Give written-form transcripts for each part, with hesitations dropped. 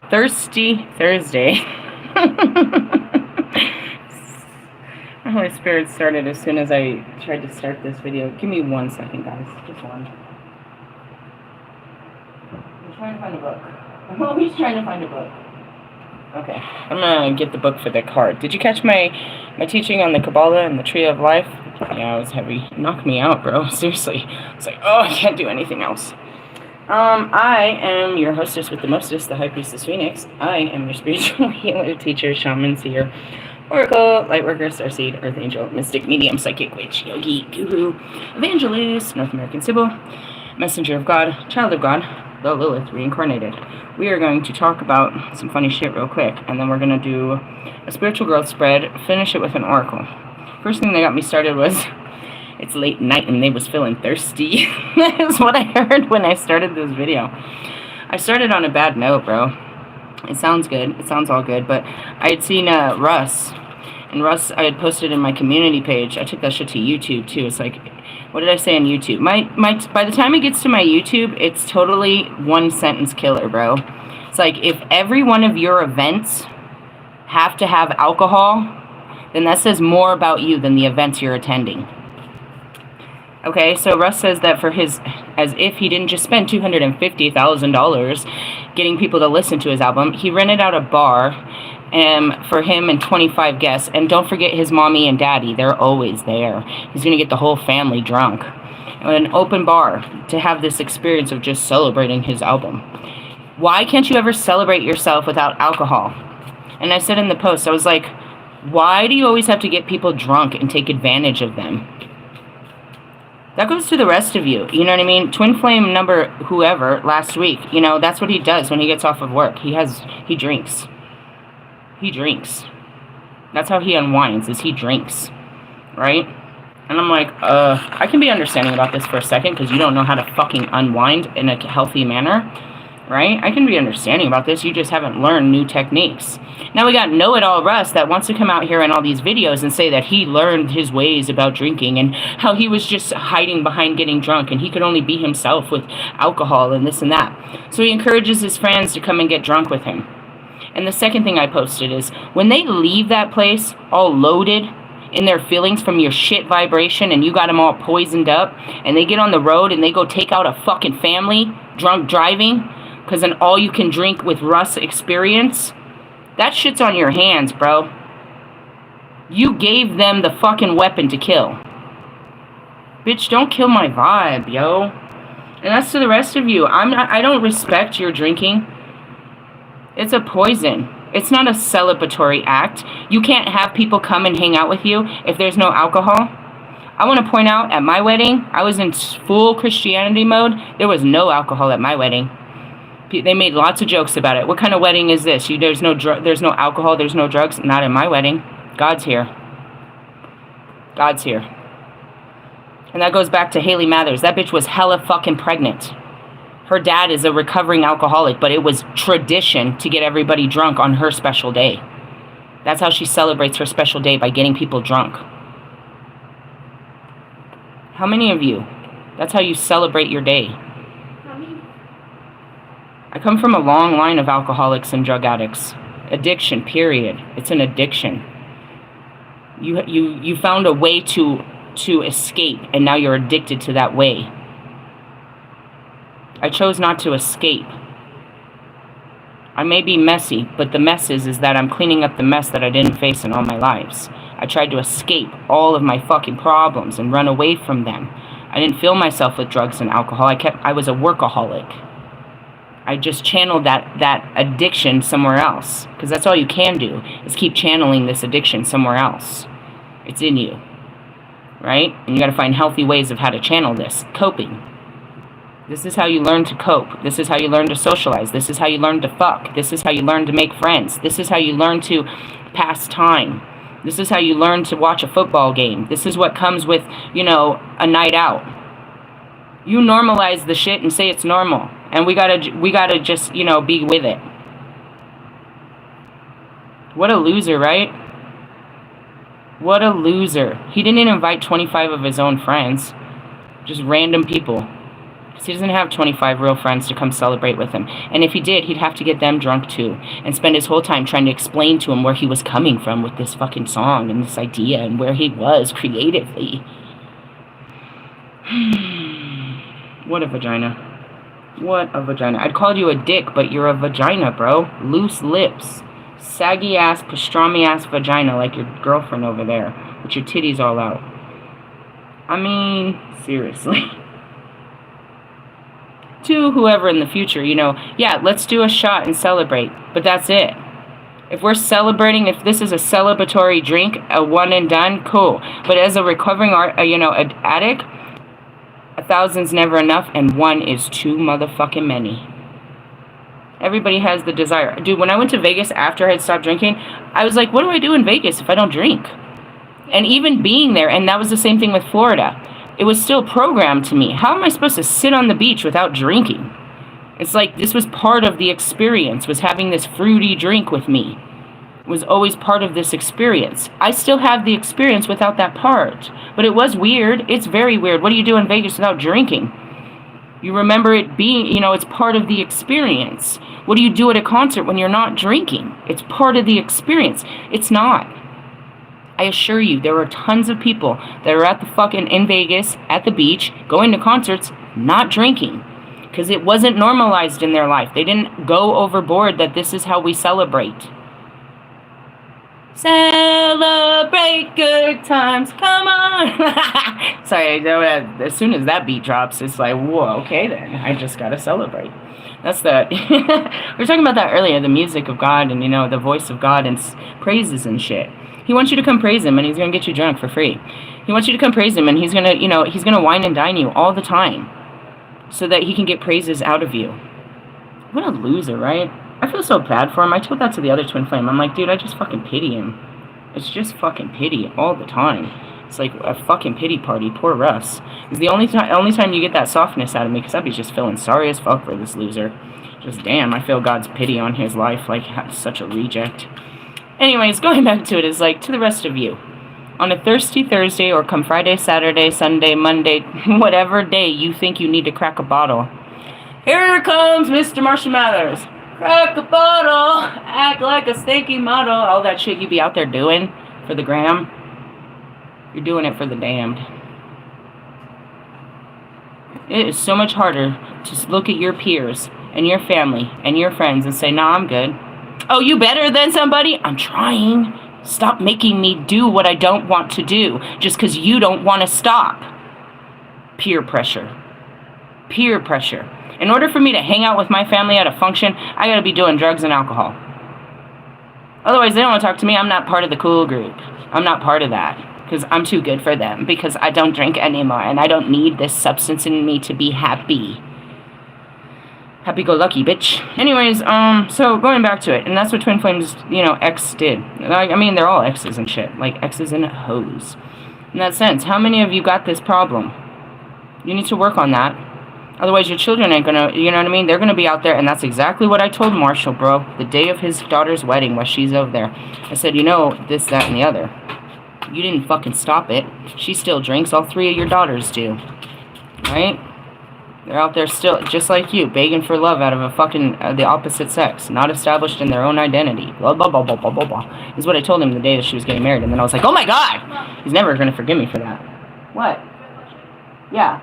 Thirsty Thursday. The Holy Spirit started as soon as I tried to start this video. Give me 1 second, guys. Just one. I'm trying to find a book. I'm always trying to find a book. Okay. I'm gonna get the book for the card. Did you catch my teaching on the Kabbalah and the Tree of Life? Yeah, it was heavy. Knocked me out, bro. Seriously. It's like, oh, I can't do anything else. I am your hostess with the mostest, the High Priestess Phoenix. I am your spiritual healer, teacher, shaman, seer, oracle, lightworker, starseed, earth angel, mystic, medium, psychic, witch, yogi, guru, evangelist, North American Sybil, messenger of God, child of God, the Lilith reincarnated. We are going to talk about some funny shit real quick, and then we're going to do a spiritual growth spread, finish it with an oracle. First thing that got me started was, it's late night and they was feeling thirsty. That is what I heard when I started this video. I started on a bad note, bro. It sounds good. It sounds all good. But I had seen Russ. And Russ, I had posted in my community page. I took that shit to YouTube, too. It's like, what did I say on YouTube? By the time it gets to my YouTube, it's totally one sentence killer, bro. It's like, if every one of your events have to have alcohol, then that says more about you than the events you're attending. Okay, so Russ says that for his, as if he didn't just spend $250,000 getting people to listen to his album, he rented out a bar for him and 25 guests. And don't forget his mommy and daddy, they're always there. He's going to get the whole family drunk. An open bar to have this experience of just celebrating his album. Why can't you ever celebrate yourself without alcohol? And I said in the post, I was like, why do you always have to get people drunk and take advantage of them? That goes to the rest of you, you know what I mean? Twin Flame number whoever last week, you know, that's what he does when he gets off of work. He drinks. He drinks. That's how he unwinds, is he drinks, right? And I'm like, I can be understanding about this for a second because you don't know how to fucking unwind in a healthy manner, right? I can be understanding about this. You just haven't learned new techniques. Now we got know-it-all Russ that wants to come out here in all these videos and say that he learned his ways about drinking and how he was just hiding behind getting drunk and he could only be himself with alcohol and this and that. So he encourages his friends to come and get drunk with him. And the second thing I posted is, when they leave that place all loaded in their feelings from your shit vibration and you got them all poisoned up, and they get on the road and they go take out a fucking family drunk driving because an all-you-can-drink with Russ experience, that shit's on your hands, bro. You gave them the fucking weapon to kill. Bitch, don't kill my vibe, yo. And that's to the rest of you. I don't respect your drinking. It's a poison. It's not a celebratory act. You can't have people come and hang out with you if there's no alcohol. I want to point out, at my wedding, I was in full Christianity mode. There was no alcohol at my wedding. They made lots of jokes about it. What kind of wedding is this? There's no alcohol, there's no drugs. Not in my wedding. God's here. God's here. And that goes back to Haley Mathers. That bitch was hella fucking pregnant. Her dad is a recovering alcoholic, but it was tradition to get everybody drunk on her special day. That's how she celebrates her special day, by getting people drunk. How many of you? That's how you celebrate your day. I come from a long line of alcoholics and drug addicts. Addiction, period. It's an addiction. You found a way to escape, and now you're addicted to that way. I chose not to escape. I may be messy, but the mess is that I'm cleaning up the mess that I didn't face in all my lives. I tried to escape all of my fucking problems and run away from them. I didn't fill myself with drugs and alcohol. I was a workaholic. I just channeled that addiction somewhere else. Because that's all you can do, is keep channeling this addiction somewhere else. It's in you. Right? And you got to find healthy ways of how to channel this. Coping. This is how you learn to cope. This is how you learn to socialize. This is how you learn to fuck. This is how you learn to make friends. This is how you learn to pass time. This is how you learn to watch a football game. This is what comes with, a night out. You normalize the shit and say it's normal. And we gotta just, be with it. What a loser, right? What a loser. He didn't invite 25 of his own friends. Just random people. Because he doesn't have 25 real friends to come celebrate with him. And if he did, he'd have to get them drunk too. And spend his whole time trying to explain to him where he was coming from with this fucking song and this idea and where he was creatively. What a vagina. What a vagina. I'd call you a dick, but you're a vagina, bro. Loose lips. Saggy ass, pastrami ass vagina like your girlfriend over there. With your titties all out. I mean, seriously. To whoever in the future, you know, yeah, let's do a shot and celebrate. But that's it. If we're celebrating, if this is a celebratory drink, a one and done, cool. But as a recovering addict, 1,000's never enough, and 1 is too motherfucking many. Everybody has the desire. Dude, when I went to Vegas after I had stopped drinking, I was like, what do I do in Vegas if I don't drink? And even being there, and that was the same thing with Florida, it was still programmed to me. How am I supposed to sit on the beach without drinking? It's like this was part of the experience, was having this fruity drink with me. Was always part of this experience. I still have the experience without that part. But it was weird. It's very weird. What do you do in Vegas without drinking? You remember it being, you know, it's part of the experience. What do you do at a concert when you're not drinking? It's part of the experience. It's not. I assure you, there were tons of people that are at the fucking, in Vegas, at the beach, going to concerts, not drinking. Because it wasn't normalized in their life. They didn't go overboard that this is how we celebrate. Celebrate good times, come on. Sorry, as soon as that beat drops, it's like, whoa, okay then, I just gotta celebrate. That's the, we were talking about that earlier, the music of God and, you know, the voice of God and praises and shit. He wants you to come praise him and he's gonna get you drunk for free. He wants you to come praise him and he's gonna, you know, he's gonna wine and dine you all the time so that he can get praises out of you. What a loser, right? I feel so bad for him. I told that to the other twin flame. I'm like, dude, I just fucking pity him. It's just fucking pity all the time. It's like a fucking pity party. Poor Russ. It's the only time you get that softness out of me, because I'd be just feeling sorry as fuck for this loser. Just damn, I feel God's pity on his life. Like, such a reject. Anyways, going back to it, is like, to the rest of you. On a thirsty Thursday, or come Friday, Saturday, Sunday, Monday, whatever day you think you need to crack a bottle. Here comes Mr. Marshall Mathers. Crack a bottle, act like a stinky model. All that shit you be out there doing for the gram. You're doing it for the damned. It is so much harder to look at your peers and your family and your friends and say, nah, I'm good. Oh, you better than somebody? I'm trying. Stop making me do what I don't want to do just because you don't want to stop. Peer pressure. Peer pressure. In order for me to hang out with my family at a function, I gotta be doing drugs and alcohol. Otherwise, they don't want to talk to me. I'm not part of the cool group. I'm not part of that. Because I'm too good for them. Because I don't drink anymore. And I don't need this substance in me to be happy. Happy-go-lucky, bitch. Anyways, so going back to it. And that's what Twin Flames, you know, X did. I mean, they're all X's and shit. Like, X's and hoes. In that sense, how many of you got this problem? You need to work on that. Otherwise, your children ain't gonna, you know what I mean? They're gonna be out there, and that's exactly what I told Marshall, bro. The day of his daughter's wedding, while she's over there. I said, you know, this, that, and the other. You didn't fucking stop it. She still drinks. All 3 of your daughters do. Right? They're out there still, just like you, begging for love out of a fucking, the opposite sex. Not established in their own identity. Blah, blah, blah, blah, blah, blah, blah. Is what I told him the day that she was getting married. And then I was like, oh my God! He's never gonna forgive me for that. What? Yeah.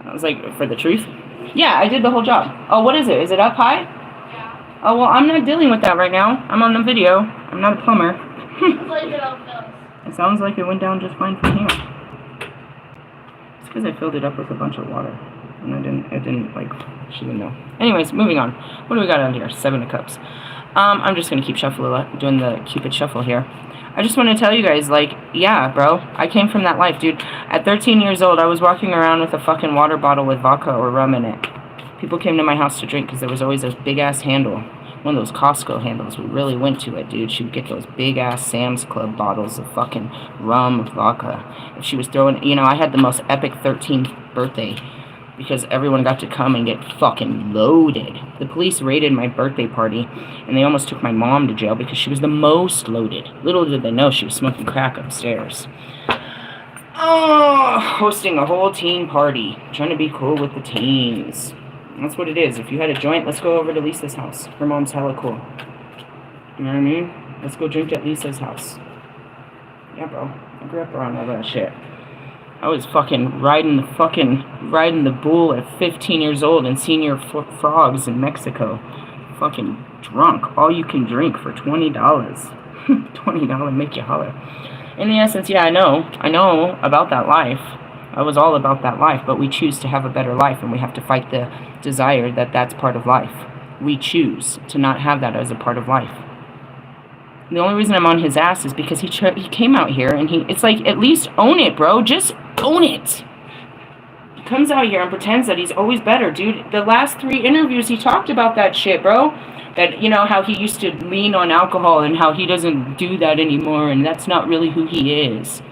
I was like, for the truth? Yeah, I did the whole job. Oh, what is it? Is it up high? Yeah. Oh, well, I'm not dealing with that right now. I'm on the video. I'm not a plumber. It sounds like it went down just fine from here. It's because I filled it up with a bunch of water. And it didn't, like, she didn't know. Anyways, moving on. What do we got on here? 7 of Cups. I'm just going to keep doing the Cupid shuffle here. I just want to tell you guys, like, yeah, bro, I came from that life, dude. At 13 years old, I was walking around with a fucking water bottle with vodka or rum in it. People came to my house to drink because there was always a big-ass handle. One of those Costco handles. We really went to it, dude. She would get those big-ass Sam's Club bottles of fucking rum, vodka. If she was throwing, you know, I had the most epic 13th birthday because everyone got to come and get fucking loaded. The police raided my birthday party, and they almost took my mom to jail because she was the most loaded. Little did they know she was smoking crack upstairs. Oh, hosting a whole teen party. Trying to be cool with the teens. That's what it is. If you had a joint, let's go over to Lisa's house. Her mom's hella cool. You know what I mean? Let's go drink at Lisa's house. Yeah, bro. I grew up around all that shit. I was fucking riding the bull at 15 years old and seeing your frogs in Mexico. Fucking drunk. All you can drink for $20. $20 make you holler. In the essence, yeah, I know about that life. I was all about that life, but we choose to have a better life, and we have to fight the desire that that's part of life. We choose to not have that as a part of life. The only reason I'm on his ass is because he came out here, and it's like, at least own it, bro. Just own it. He comes out here and pretends that he's always better, dude. The last 3 interviews, he talked about that shit, bro. That, you know, how he used to lean on alcohol and how he doesn't do that anymore, and that's not really who he is.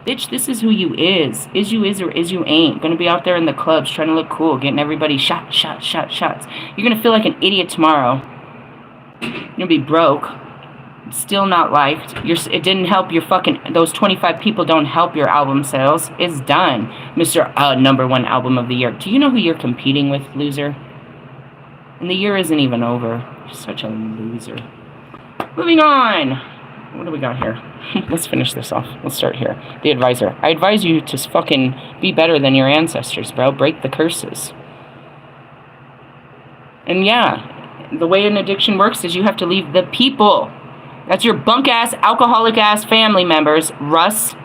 Bitch, this is who you is. Is you is or is you ain't. Gonna be out there in the clubs trying to look cool, getting everybody shots. You're gonna feel like an idiot tomorrow. You're gonna be broke. Still not liked. It didn't help your fucking... Those 25 people don't help your album sales. It's done. Mr. #1 album of the year. Do you know who you're competing with, loser? And the year isn't even over. You're such a loser. Moving on. What do we got here? Let's finish this off. Let's start here. The advisor. I advise you to fucking be better than your ancestors, bro. Break the curses. And yeah, the way an addiction works is you have to leave the people. That's your bunk-ass, alcoholic-ass family members, Russ.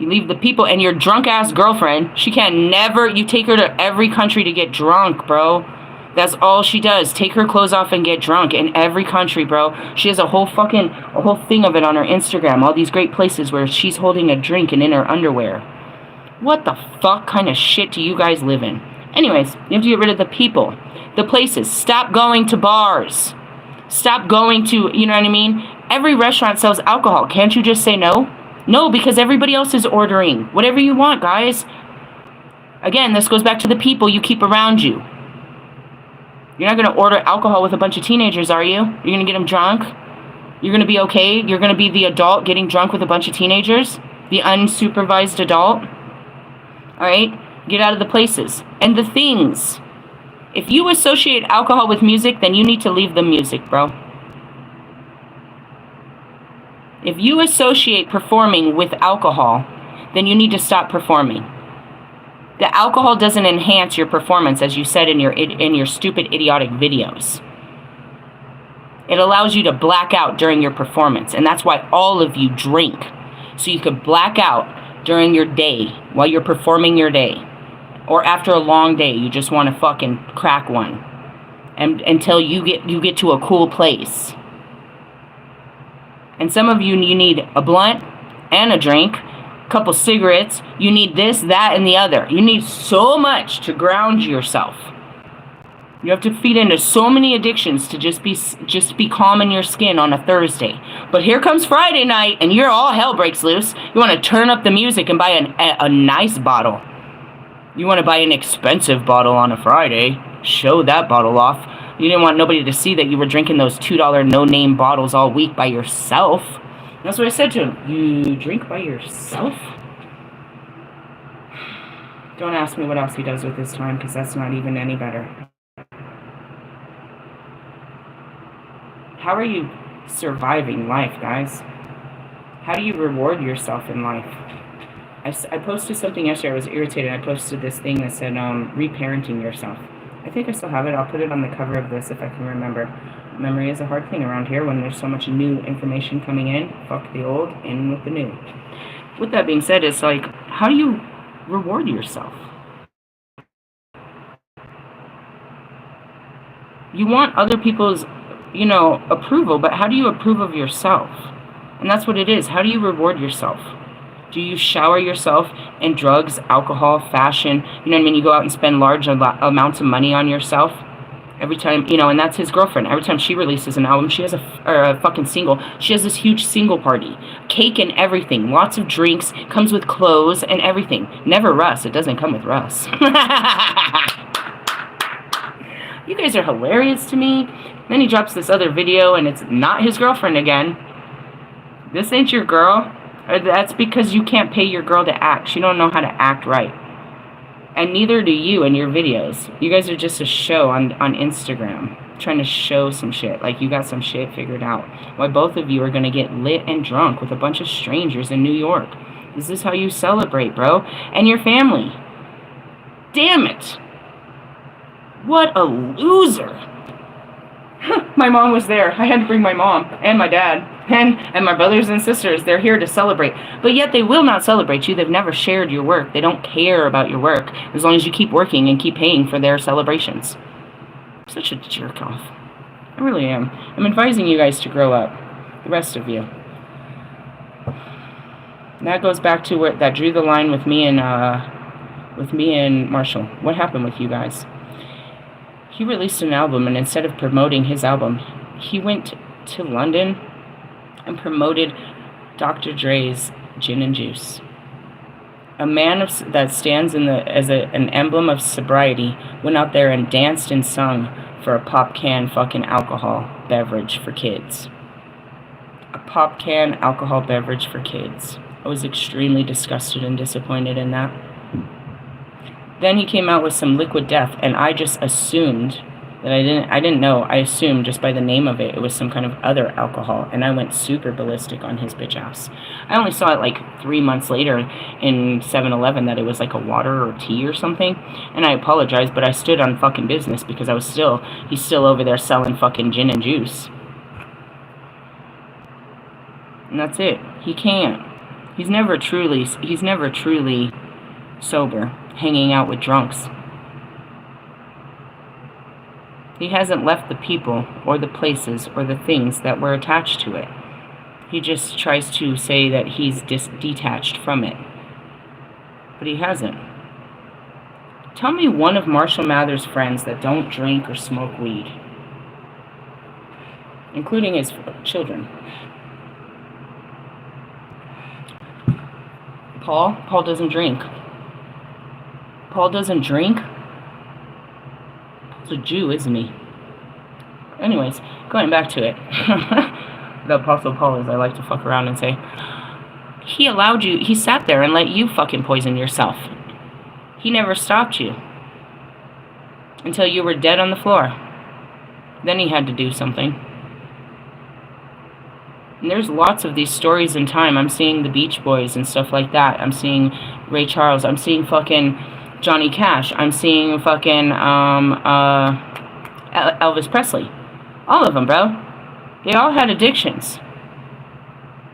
You leave the people, and your drunk-ass girlfriend, she can never... You take her to every country to get drunk, bro. That's all she does. Take her clothes off and get drunk in every country, bro. She has a whole thing of it on her Instagram. All these great places where she's holding a drink and in her underwear. What the fuck kind of shit do you guys live in? Anyways, you have to get rid of the people. The places. Stop going to bars. Stop going to, you know what I mean? Every restaurant sells alcohol. Can't you just say no? No, because everybody else is ordering. Whatever you want, guys. Again, this goes back to the people you keep around you. You're not going to order alcohol with a bunch of teenagers, are you? You're going to get them drunk? You're going to be okay? You're going to be the adult getting drunk with a bunch of teenagers? The unsupervised adult? Alright? Get out of the places. And the things. If you associate alcohol with music, then you need to leave the music, bro. If you associate performing with alcohol, then you need to stop performing. The alcohol doesn't enhance your performance, as you said in your stupid, idiotic videos. It allows you to black out during your performance, and that's why all of you drink. So you could black out during your day, while you're performing your day. Or after a long day, you just want to fucking crack one. And until you get to a cool place. And some of you need a blunt and a drink, a couple cigarettes. You need this, that, and the other. You need so much to ground yourself. You have to feed into so many addictions to just be calm in your skin on a Thursday. But here comes Friday night, and all hell breaks loose. You want to turn up the music and buy a nice bottle. You want to buy an expensive bottle on a Friday. Show that bottle off. You didn't want nobody to see that you were drinking those $2 no-name bottles all week by yourself. That's what I said to him. You drink by yourself? Don't ask me what else he does with his time, because that's not even any better. How are you surviving life, guys? How do you reward yourself in life? I posted something yesterday. I was irritated. I posted this thing that said, reparenting yourself. I think I still have it. I'll put it on the cover of this if I can remember. Memory is a hard thing around here when there's so much new information coming in. Fuck the old, in with the new. With that being said, it's like, how do you reward yourself? You want other people's, approval, but how do you approve of yourself? And that's what it is. How do you reward yourself? Do you shower yourself in drugs, alcohol, fashion? You know what I mean? You go out and spend large amounts of money on yourself. Every time, and that's his girlfriend. Every time she releases an album, she has a fucking single. She has this huge single party. Cake and everything. Lots of drinks. Comes with clothes and everything. Never Russ. It doesn't come with Russ. You guys are hilarious to me. Then he drops this other video, and it's not his girlfriend again. This ain't your girl. That's because you can't pay your girl to act. She don't know how to act right. And neither do you in your videos. You guys are just a show on Instagram. Trying to show some shit. Like you got some shit figured out. Why both of you are going to get lit and drunk with a bunch of strangers in New York. This is how you celebrate, bro. And your family. Damn it. What a loser. My mom was there. I had to bring my mom and my dad and my brothers and sisters. They're here to celebrate. But yet they will not celebrate you. They've never shared your work. They don't care about your work as long as you keep working and keep paying for their celebrations. I'm such a jerk off. I really am. I'm advising you guys to grow up. The rest of you. And that goes back to where that drew the line with me and Marshall. What happened with you guys? He released an album, and instead of promoting his album, he went to London and promoted Dr. Dre's Gin and Juice. A man that stands as an emblem of sobriety went out there and danced and sung for a pop can fucking alcohol beverage for kids. A pop can alcohol beverage for kids. I was extremely disgusted and disappointed in that. Then he came out with some Liquid Death, and I just assumed that I didn't know. I assumed just by the name of it, it was some kind of other alcohol, and I went super ballistic on his bitch ass. I only saw it like 3 months later in 7-Eleven that it was like a water or tea or something, and I apologized, but I stood on fucking business because he's still over there selling fucking gin and juice. And that's it. He can't. He's never truly sober, hanging out with drunks. He hasn't left the people or the places or the things that were attached to it. He just tries to say that he's detached from it. But he hasn't. Tell me one of Marshall Mathers' friends that don't drink or smoke weed, including his children. Paul doesn't drink. Paul doesn't drink? He's a Jew, isn't he? Anyways, going back to it. The Apostle Paul, as I like to fuck around and say. He sat there and let you fucking poison yourself. He never stopped you. Until you were dead on the floor. Then he had to do something. And there's lots of these stories in time. I'm seeing the Beach Boys and stuff like that. I'm seeing Ray Charles. I'm seeing fucking Johnny Cash. I'm seeing fucking Elvis Presley. All of them, bro. They all had addictions.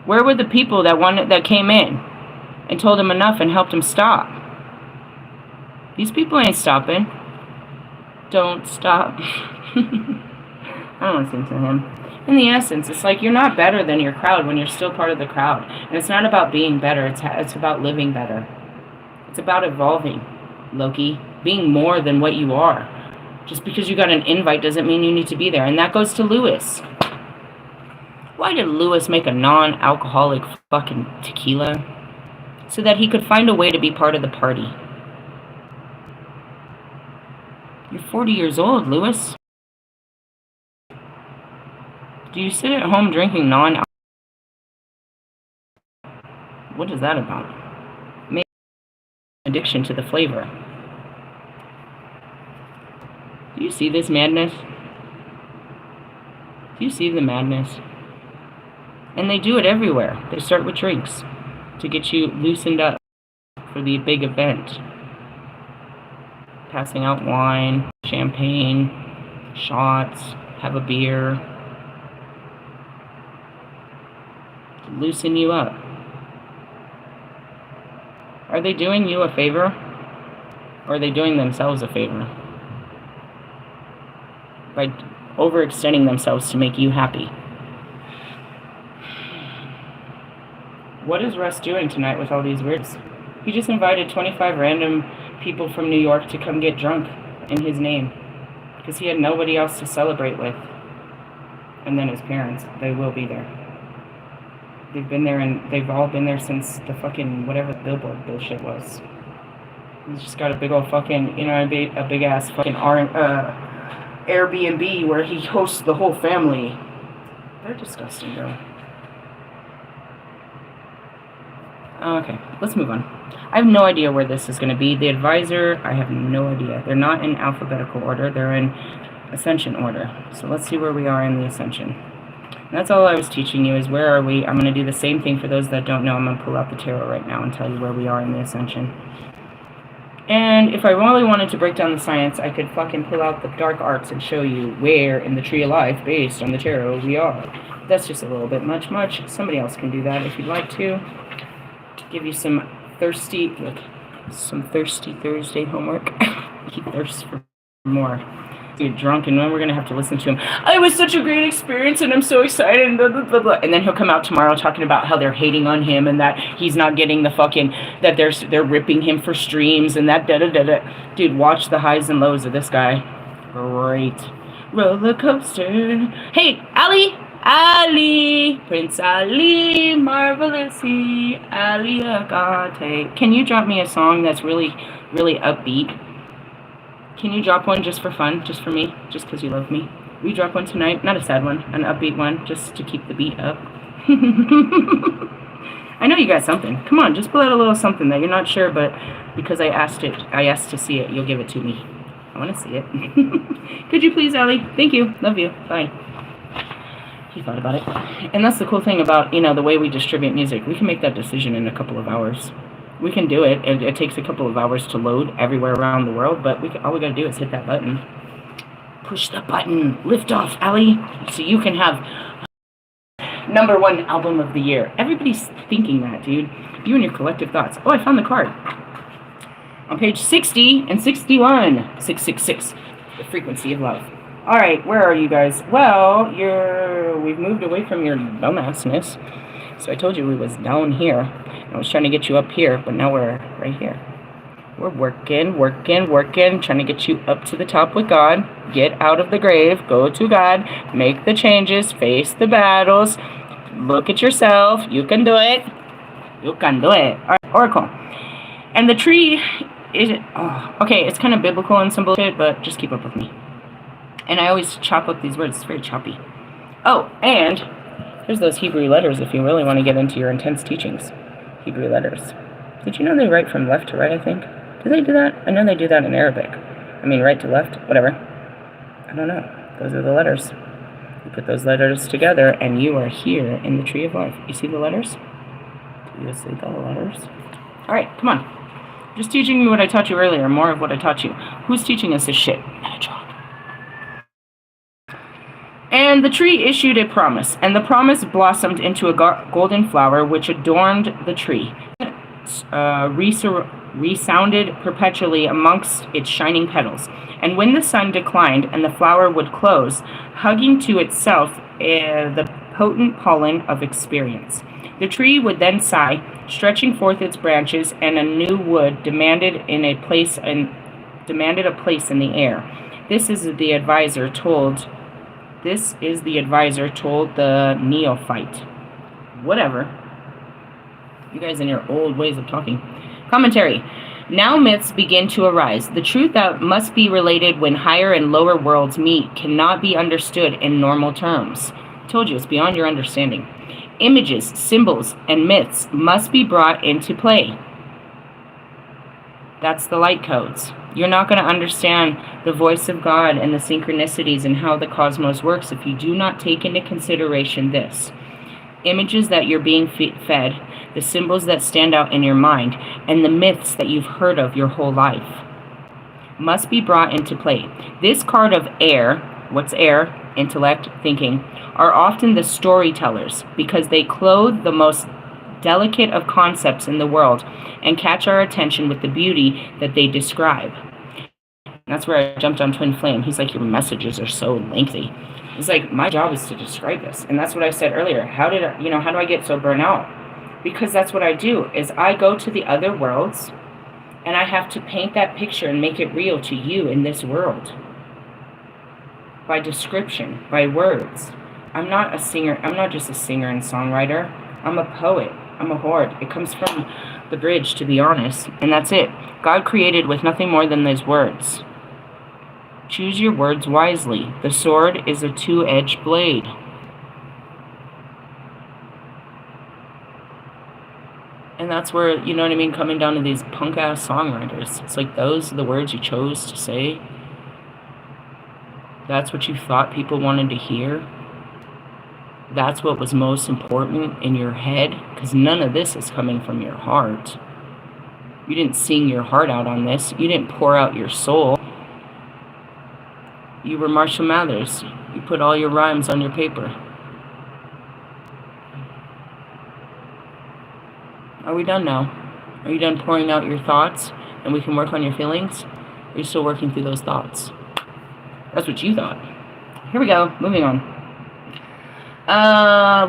Where were the people that came in and told him enough and helped him stop? These people ain't stopping. Don't stop. I don't listen to him. In the essence, it's like you're not better than your crowd when you're still part of the crowd. And it's not about being better. It's about living better. It's about evolving, Loki. Being more than what you are. Just because you got an invite doesn't mean you need to be there. And that goes to Lewis. Why did Lewis make a non-alcoholic fucking tequila? So that he could find a way to be part of the party. You're 40 years old, Lewis. Do you sit at home drinking non-alcoholic? What is that about? Maybe addiction to the flavor. Do you see this madness? Do you see the madness? And they do it everywhere. They start with drinks to get you loosened up for the big event. Passing out wine, champagne, shots, have a beer. To loosen you up. Are they doing you a favor? Or are they doing themselves a favor? By overextending themselves to make you happy. What is Russ doing tonight with all these weirdos? He just invited 25 random people from New York to come get drunk in his name. Because he had nobody else to celebrate with. And then his parents, they will be there. They've been there and they've all been there since the fucking whatever billboard bullshit was. He's just got a big old fucking, a big ass fucking Airbnb where he hosts the whole family. They're disgusting, bro. Okay, let's move on. I have no idea where this is going to be. The advisor, I have no idea. They're not in alphabetical order. They're in ascension order. So let's see where we are in the ascension. And that's all I was teaching you is where are we. I'm going to do the same thing for those that don't know. I'm going to pull out the tarot right now and tell you where we are in the ascension. And if I really wanted to break down the science, I could fucking pull out the dark arts and show you where in the tree of life, based on the tarot, we are. That's just a little bit much. Somebody else can do that if you'd like to. Give you some thirsty Thursday homework. He thirsts for more. Get drunk, and then we're gonna have to listen to him. It was such a great experience, and I'm so excited. And blah, blah, blah, blah. And then he'll come out tomorrow talking about how they're hating on him and that he's not getting the fucking that they're ripping him for streams and that da da da da. Dude, watch the highs and lows of this guy. Great roller coaster. Hey, Ali, Prince Ali, marvelous he, Ali Agate. Can you drop me a song that's really, really upbeat? Can you drop one just for fun, just for me, just because you love me? Will you drop one tonight? Not a sad one, an upbeat one, just to keep the beat up. I know you got something. Come on, just pull out a little something that you're not sure, but because I asked to see it, you'll give it to me. I want to see it. Could you please, Ali? Thank you. Love you. Bye. He thought about it. And that's the cool thing about, the way we distribute music. We can make that decision in a couple of hours. We can do it. It takes a couple of hours to load everywhere around the world, but all we gotta do is hit that button. Push the button. Lift off, Ali. So you can have #1 album of the year. Everybody's thinking that, dude. You and your collective thoughts. Oh, I found the card. On page 60 and 61. 666. The frequency of love. Alright, where are you guys? Well, we've moved away from your dumbassness. So I told you we was down here. I was trying to get you up here, but now we're right here. We're working, trying to get you up to the top with God. Get out of the grave, go to God, make the changes, face the battles, look at yourself. You can do it. You can do it. All right, Oracle. And the tree is, okay, it's kind of biblical and some bullshit, but just keep up with me. And I always chop up these words. It's very choppy. Oh, and here's those Hebrew letters if you really want to get into your intense teachings. Hebrew letters. Did you know they write from left to right, I think? Do they do that? I know they do that in Arabic. I mean, right to left, whatever. I don't know. Those are the letters. You put those letters together, and you are here in the tree of life. You see the letters? Do you see the letters? All right, come on. Just teaching you what I taught you earlier, more of what I taught you. Who's teaching us this shit? Metatron. And the tree issued a promise, and the promise blossomed into a golden flower which adorned the tree, resounded perpetually amongst its shining petals. And when the sun declined and the flower would close, hugging to itself the potent pollen of experience, the tree would then sigh, stretching forth its branches, and a new wood demanded a place in the air. This is the advisor told the neophyte. Whatever. You guys and your old ways of talking. Commentary. Now myths begin to arise. The truth that must be related when higher and lower worlds meet cannot be understood in normal terms. I told you, it's beyond your understanding. Images, symbols, and myths must be brought into play. That's the light codes. You're not going to understand the voice of God and the synchronicities and how the cosmos works if you do not take into consideration this. Images that you're being fed, the symbols that stand out in your mind, and the myths that you've heard of your whole life must be brought into play. This card of air, what's air? Intellect, thinking, are often the storytellers because they clothe the most delicate of concepts in the world and catch our attention with the beauty that they describe. And that's where I jumped on Twin Flame. He's like, your messages are so lengthy. It's like, my job is to describe this. And that's what I said earlier. How do I get so burnt out? Because that's what I do, is I go to the other worlds and I have to paint that picture and make it real to you in this world. By description, by words. I'm not a singer. I'm not just a singer and songwriter. I'm a poet. I'm a horde. It comes from the bridge, to be honest. And that's it. God created with nothing more than those words. Choose your words wisely. The sword is a two-edged blade. And And that's where, you know what I mean, coming down to these punk-ass songwriters. It's like, those are the words you chose to say. That's what you thought people wanted to hear. That's what was most important in your head. Because none of this is coming from your heart. You didn't sing your heart out on this. You didn't pour out your soul. You were Marshall Mathers. You put all your rhymes on your paper. Are we done now? Are you done pouring out your thoughts and we can work on your feelings? Or are you still working through those thoughts? That's what you thought. Here we go. Moving on.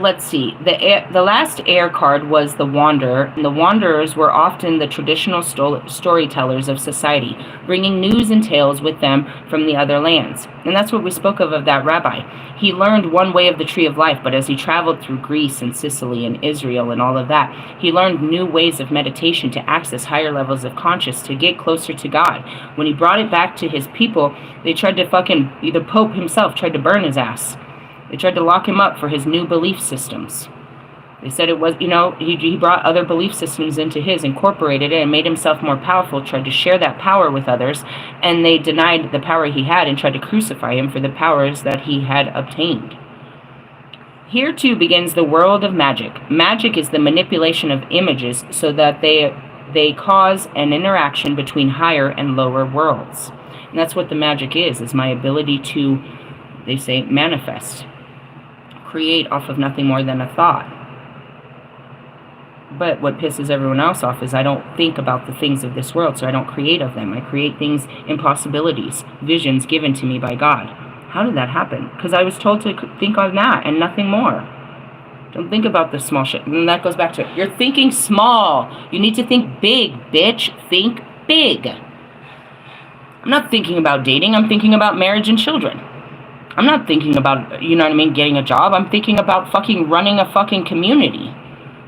Let's see. The last air card was the Wanderer, and the Wanderers were often the traditional storytellers of society, bringing news and tales with them from the other lands. And that's what we spoke of that rabbi. He learned one way of the tree of life, but as he traveled through Greece and Sicily and Israel and all of that, he learned new ways of meditation to access higher levels of consciousness, to get closer to God. When he brought it back to his people, they tried to the Pope himself tried to burn his ass. They tried to lock him up for his new belief systems. They said it was, he brought other belief systems into his, incorporated it, and made himself more powerful, tried to share that power with others, and they denied the power he had and tried to crucify him for the powers that he had obtained. Here, too, begins the world of magic. Magic is the manipulation of images so that they cause an interaction between higher and lower worlds. And that's what the magic is my ability to, they say, manifest. Create off of nothing more than a thought. But what pisses everyone else off is I don't think about the things of this world, so I don't create of them. I create things, impossibilities, visions given to me by God. How did that happen? Because I was told to think on that and nothing more. Don't think about the small shit. And that goes back to it. You're thinking small. You need to think big, bitch. Think big. I'm not thinking about dating. I'm thinking about marriage and children. I'm not thinking about, getting a job. I'm thinking about fucking running a fucking community.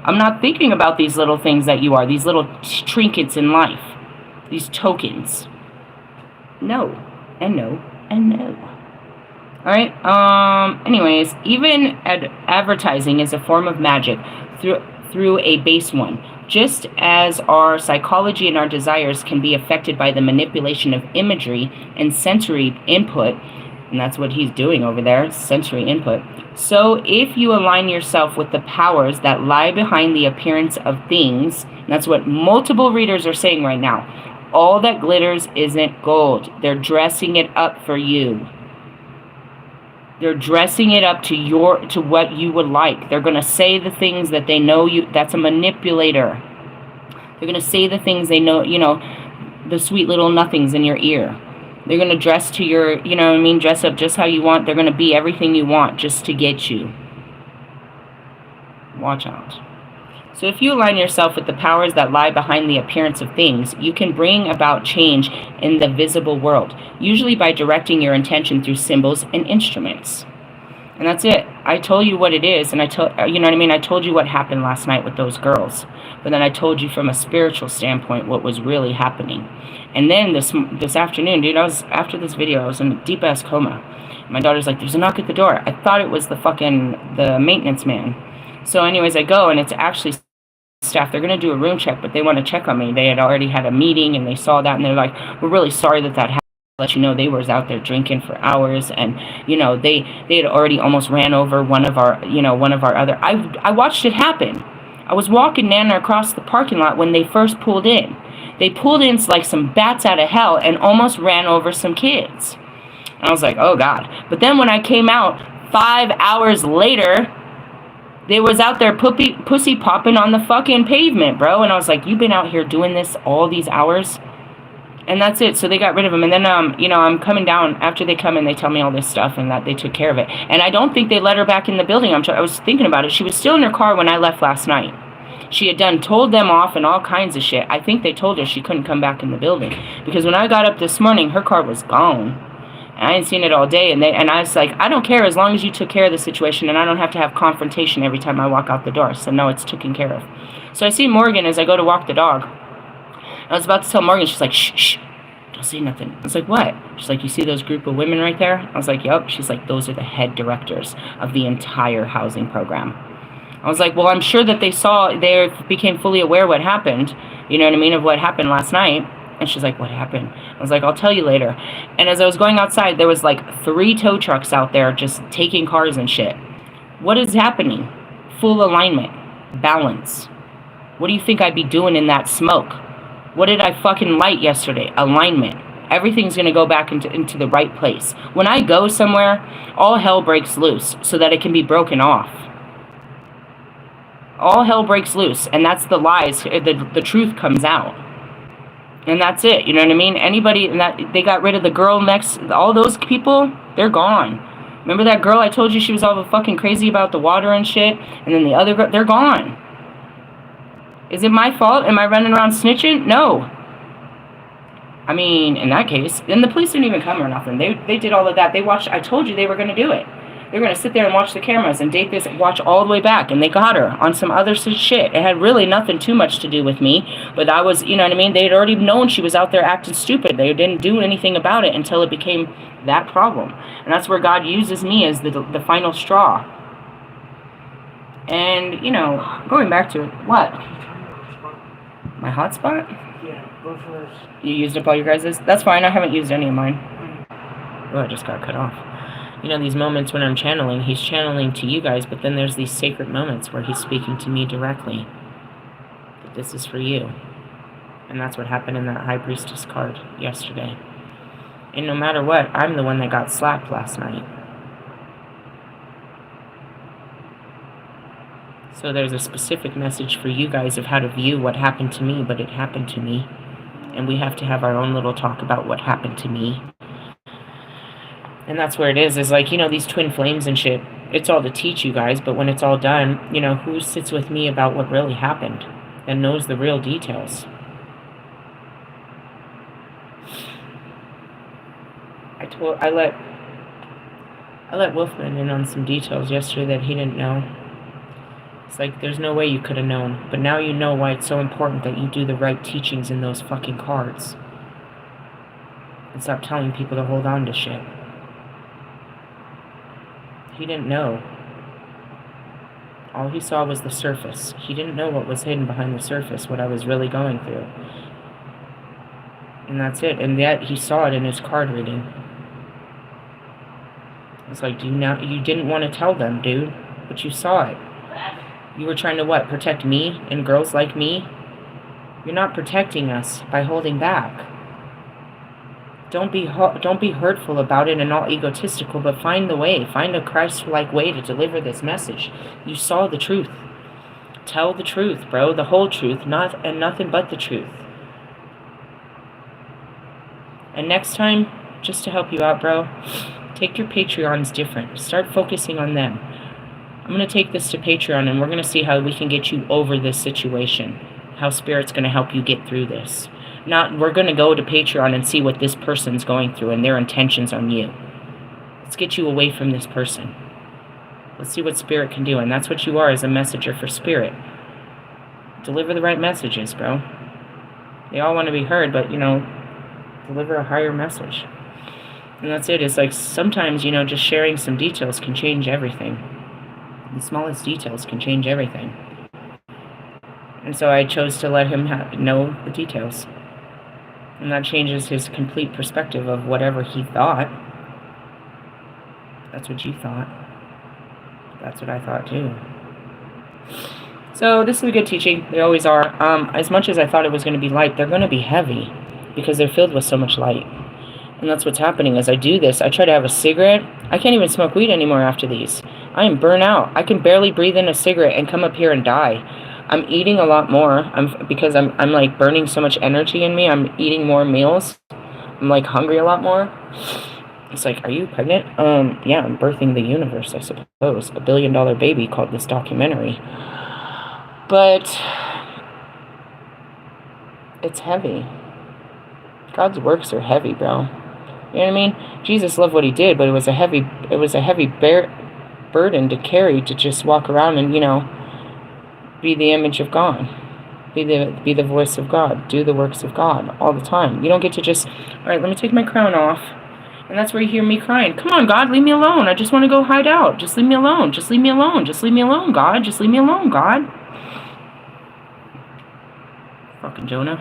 I'm not thinking about these little things that you are, these little trinkets in life, these tokens. No, and no, and no. All right. Anyways, even advertising is a form of magic through a base one. Just as our psychology and our desires can be affected by the manipulation of imagery and sensory input, and that's what he's doing over there, sensory input. So if you align yourself with the powers that lie behind the appearance of things, and that's what multiple readers are saying right now, all that glitters isn't gold. They're dressing it up for you. They're dressing it up to what you would like. They're going to say the things that they know you. That's a manipulator. They're going to say the things they know, the sweet little nothings in your ear. They're going to dress to your, dress up just how you want. They're going to be everything you want just to get you. Watch out. So if you align yourself with the powers that lie behind the appearance of things, you can bring about change in the visible world, usually by directing your intention through symbols and instruments. And that's it. I told you what it is, and I told you what happened last night with those girls. But then I told you from a spiritual standpoint what was really happening. And then this afternoon, dude, after this video, I was in a deep-ass coma. My daughter's like, there's a knock at the door. I thought it was the maintenance man. So anyways, I go, and it's actually staff. They're going to do a room check, but they want to check on me. They had already had a meeting, and they saw that, and they're like, we're really sorry that happened. Let you know they was out there drinking for hours, and they had already almost ran over one of our other. I watched it happen. I was walking Nana across the parking lot when they first pulled in. They pulled in like some bats out of hell and almost ran over some kids. And I was like, oh God. But then when I came out 5 hours later, they was out there pussy popping on the fucking pavement, bro. And I was like, you've been out here doing this all these hours? And that's it. So they got rid of him. And then, I'm coming down after they come in. They tell me all this stuff and that they took care of it. And I don't think they let her back in the building. I was thinking about it. She was still in her car when I left last night. She had told them off and all kinds of shit. I think they told her she couldn't come back in the building. Because when I got up this morning, her car was gone. And I hadn't seen it all day. And I was like, I don't care as long as you took care of the situation. And I don't have to have confrontation every time I walk out the door. So no, it's taken care of. So I see Morgan as I go to walk the dog. I was about to tell Morgan, she's like, shh, don't say nothing. I was like, what? She's like, you see those group of women right there? I was like, yep. She's like, those are the head directors of the entire housing program. I was like, well, I'm sure that they became fully aware what happened, you know what I mean, of what happened last night. And she's like, what happened? I was like, I'll tell you later. And as I was going outside, there was like 3 tow trucks out there just taking cars and shit. What is happening? Full alignment. Balance. What do you think I'd be doing in that smoke? What did I fucking light yesterday? Alignment. Everything's going to go back into the right place. When I go somewhere, all hell breaks loose so that it can be broken off. All hell breaks loose, and that's the lies. The truth comes out. And that's it, you know what I mean? Anybody, that they got rid of the girl next, all those people, they're gone. Remember that girl I told you she was all fucking crazy about the water and shit? And then the other girl, they're gone. Is it my fault? Am I running around snitching? No. I mean, in that case, then the police didn't even come or nothing. They did all of that. They watched, I told you they were going to do it. They were going to sit there and watch the cameras and date this, watch all the way back. And they got her on some other shit. It had really nothing too much to do with me. But I was, you know what I mean? They had already known she was out there acting stupid. They didn't do anything about it until it became that problem. And that's where God uses me as the final straw. And, you know, going back to it, what? My hotspot? Yeah, both of us. You used up all your guys's? That's fine, I haven't used any of mine. Oh, I just got cut off. You know, these moments when I'm channeling, he's channeling to you guys, but then there's these sacred moments where he's speaking to me directly. But this is for you. And that's what happened in that High Priestess card yesterday. And no matter what, I'm the one that got slapped last night. So there's a specific message for you guys of how to view what happened to me, but it happened to me. And we have to have our own little talk about what happened to me. And that's where it is like, you know, these twin flames and shit, it's all to teach you guys, but when it's all done, you know, who sits with me about what really happened and knows the real details? I let Wolfman in on some details yesterday that he didn't know. It's like, there's no way you could have known, but now you know why it's so important that you do the right teachings in those fucking cards. And stop telling people to hold on to shit. He didn't know. All he saw was the surface. He didn't know what was hidden behind the surface, what I was really going through. And that's it. And yet he saw it in his card reading. It's like, you didn't want to tell them, dude, but you saw it. You were trying to what? Protect me and girls like me? You're not protecting us by holding back. Don't be hurtful about it and all egotistical, but find the way. Find a Christ-like way to deliver this message. You saw the truth. Tell the truth, bro. The whole truth, and nothing but the truth. And next time, just to help you out, bro, take your Patreons different. Start focusing on them. I'm going to take this to Patreon, and we're going to see how we can get you over this situation. How Spirit's going to help you get through this. We're going to go to Patreon and see what this person's going through and their intentions on you. Let's get you away from this person. Let's see what Spirit can do, and that's what you are as a messenger for Spirit. Deliver the right messages, bro. They all want to be heard, but, you know, deliver a higher message. And that's it. It's like sometimes, you know, just sharing some details can change everything. The smallest details can change everything. And so I chose to let him know the details. And that changes his complete perspective of whatever he thought. That's what you thought. That's what I thought too. So this is a good teaching. They always are. As much as I thought it was going to be light, they're going to be heavy because they're filled with so much light. And that's what's happening. As I do this, I try to have a cigarette. I can't even smoke weed anymore after these. I am burnt out. I can barely breathe in a cigarette and come up here and die. I'm eating a lot more because I'm like burning so much energy in me. I'm eating more meals. I'm like hungry a lot more. It's like, are you pregnant? Yeah, I'm birthing the universe, I suppose. $1 billion baby called this documentary. But it's heavy. God's works are heavy, bro. You know what I mean? Jesus loved what he did, but it was a heavy burden to carry, to just walk around and, you know, be the image of God. Be the voice of God. Do the works of God all the time. You don't get to just, all right, let me take my crown off And that's where you hear me crying, come on, God, leave me alone. I just want to go hide out. Just leave me alone. Just leave me alone. Just leave me alone, God. Just leave me alone, God. Fucking Jonah.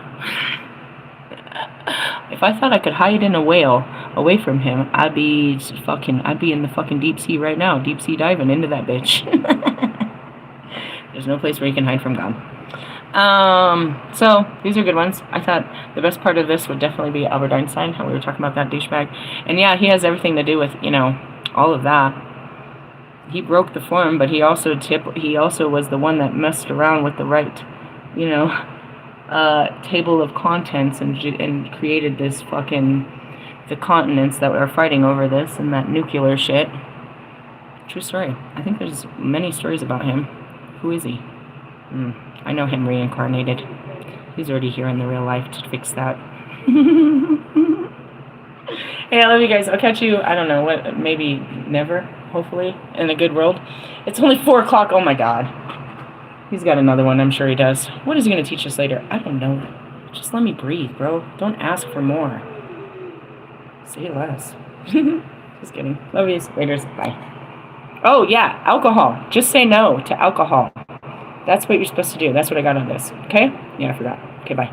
If I thought I could hide in a whale away from him, I'd be in the fucking deep sea right now. Deep sea diving into that bitch. There's no place where you can hide from God. So these are good ones. I thought the best part of this would definitely be Albert Einstein, how we were talking about that douchebag. And yeah, he has everything to do with, you know, all of that. He broke the form, but he also was the one that messed around with the right, you know, table of contents and created this fucking, the continents that are fighting over this and that nuclear shit. True story. I think there's many stories about him. Who is he? I know him reincarnated. He's already here in the real life to fix that. Hey, I love you guys. I'll catch you, I don't know, what, maybe never, hopefully, in a good world. It's only 4 o'clock. Oh my God. He's got another one. I'm sure he does. What is he going to teach us later? I don't know. Just let me breathe, bro. Don't ask for more. Say less. Just kidding. Love you. Later. Bye. Oh, yeah. Alcohol. Just say no to alcohol. That's what you're supposed to do. That's what I got on this. Okay? Yeah, I forgot. Okay, bye.